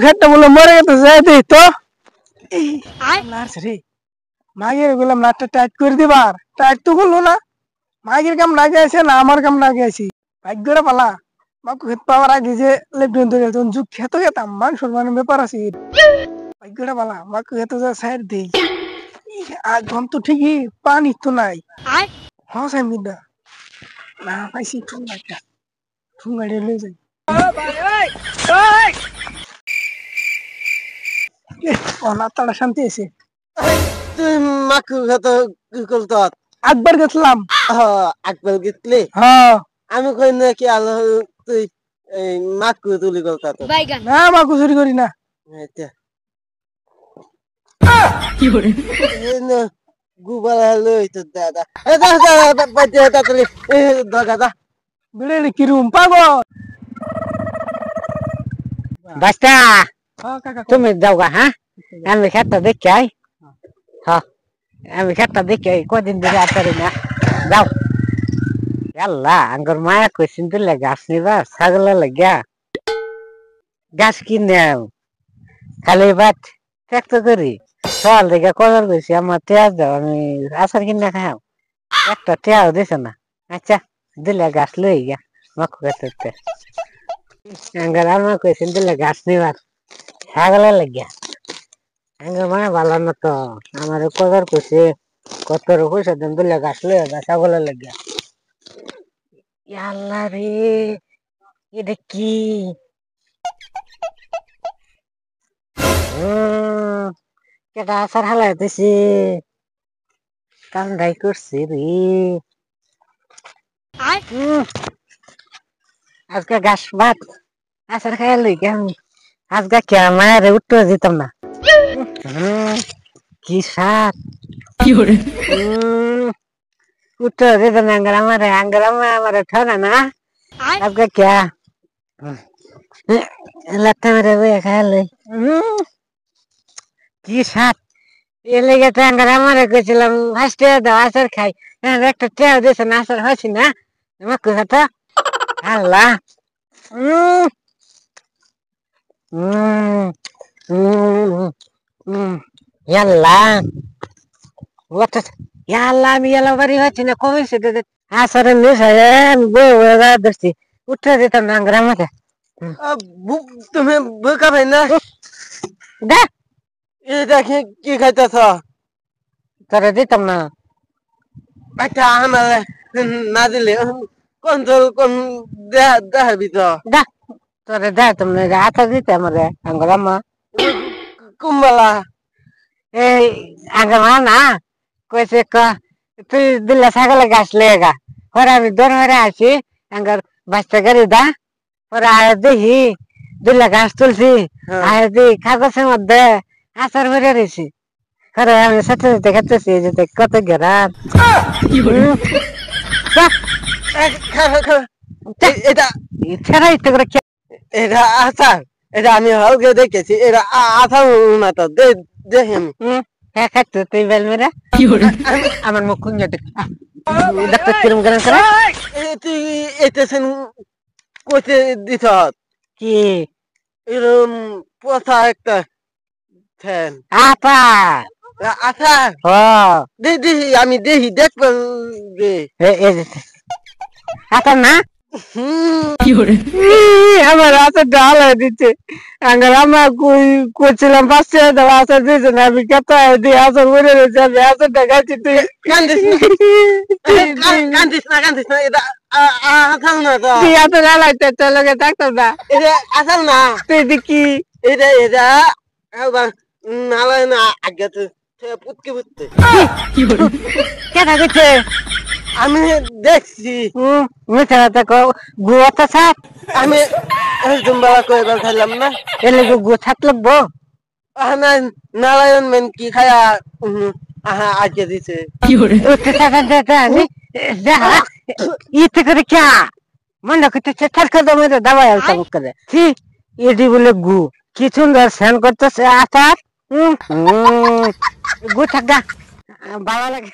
খেটটা বলে মরে গেছে যাই দেই তো না রে মাগের বললাম নাটটা টাইট করে দিবার টাইট তো করলো না মাগের কাম না গেছে না আমার কাম না গেছি ভাগ্যটা পালা মাকু খেত পাওয়ার আগে যে লেফটেন্ট হয়ে গেল যুগ খেত খেতাম মাংসর মানে ব্যাপার আছে ভাগ্যটা পালা মাকু খেত যা সাইড দেই আর ঘম তো ঠিকই পানি তো নাই হ্যাঁ সাইমিদা না পাইছি ঠুঙ্গাটা ঠুঙ্গাড়ে লয়ে যাই অনার তারা শান্তি আছে তুই মাকু কত কলত একবার গেছিলাম আকবর গেতলি হ্যাঁ আমি কই না কি আলো তুই মাকু তুলি কলত না মাকু চুরি করি না আচ্ছা কি করে গুবাল হলো তো দাদা দাদা বাজে তাতলি দাদা বেড়ে কিরুম পাগল বাস্তা হ্যাঁ কাকা তুমি যাওগা হ্যাঁ আমি খেতটা দেখে আই হ্যাঁ আমি খেতটা দেখে আই কদিন ধরে আসারি না যাও আল্লাহ আঙ্গর মায়া কইছিন দিলে গাছ নিবা ছাগল লাগিয়া গাছ কিনে খালি বাট ত্যাগ করি সকাল থেকে কদর করছি আমার তেয়াজ দাও আমি আচার কিনে খাও একটা টেয়াও দিছে না আচ্ছা দিলে গাছ লই গিয়া মাখু খেতে আঙ্গর আমার কইছিন দিলে গাছ নিবার ছাগল লাগিয়া আঙ্গর মায়া ভালো না তো আমার কদর করছে কত পয়সা দিন দিলে গাছ লই ছাগল লাগিয়া আল্লাহ রে এটা কি কেটা আচার হালাইতেছে কান্দাই করছে রে আজকে গাছ ভাত আচার খাই লই আমি আজকে কে মায়ের উত্তর দিতাম না কি সাত উত্তর দিতাম আমার ঠনা না আজকে কে লাত্তা মেরে বইয়া খাই লই কি সাত এ লেগে টাঙ্গার আমার গেছিলাম ফার্স্টে দাও আচার খাই একটা টেয়াও দিয়েছে না আচার হয়েছি না আমার কথা আল্লাহ ইয়াল্লা ইয়াল্লা আমি ইয়াল্লা বাড়ি হয়েছি না কমেছে আচারে মিশাই বই ধরছি উঠে দিতাম না গ্রামে তুমি বোকা ভাই না দে এটা কি খাইতেছ তোরে দিতাম না আচ্ছা আমার না দিলে কন্ট্রোল কোন দেখাবি তো দা তোরে দে তুমি আচার দিতে আমার গ্রামা কুম্বালা এই আঙ্গমা না কইছে তুই দিল্লা ছাগলে গাছ লেগা পরে আমি দৌড় মেরে আছি আঙ্গার বাচ্চা গাড়ি দা পরে আয় দেখি দিল্লা গাছ তুলছি আয় দেখি কাগজের মধ্যে আচার ভরে রয়েছি পরে আমি সাথে সাথে খেতেছি যেতে কত গেরাম এটা ইচ্ছা ইচ্ছা করে এটা আচার এটা আমি হালকা দেখেছি এটা আচার না তো দেখি আমি হ্যাঁ খাচ্ছ তুই বেল মেরা আমার মুখ খুঁজে দেখতে কিরম গরম করে তুই এটা কইতে দিছ কি এরম পোষা একটা ফ্যান আপা আচার দেখি আমি দেখি দেখবো আপা না আমার আচার ডাল দিচ্ছে আঙ্গার আমার করছিলাম 5 টাকা দেওয়া আচার দিয়েছে না আমি কত দিয়ে আচার বলে রয়েছে আমি আচারটা খাচ্ছি তুই কান্দিস না এটা আচার না তো তুই এত লালাইতে তোর লগে থাকতাম না এটা আচার না তুই দেখি এটা নালায় না আগে তো পুতকে পুততে কেনা দিচ্ছে আমি দেখছি মিথ্যা কথা কও গুয়াটা সাপ আমি জুম্বালা কইবার খাইলাম না এলে গু ছাত লাগবো নারায়ণ মেন কি খায়া আজকে দিছে ইতে করে ক্যা মনে করতে চার করে মেরে দাবাই আলতাম করে এটি বলে গু কি সুন্দর স্নান করতেছে আচার গু থাকা ভালো লাগে।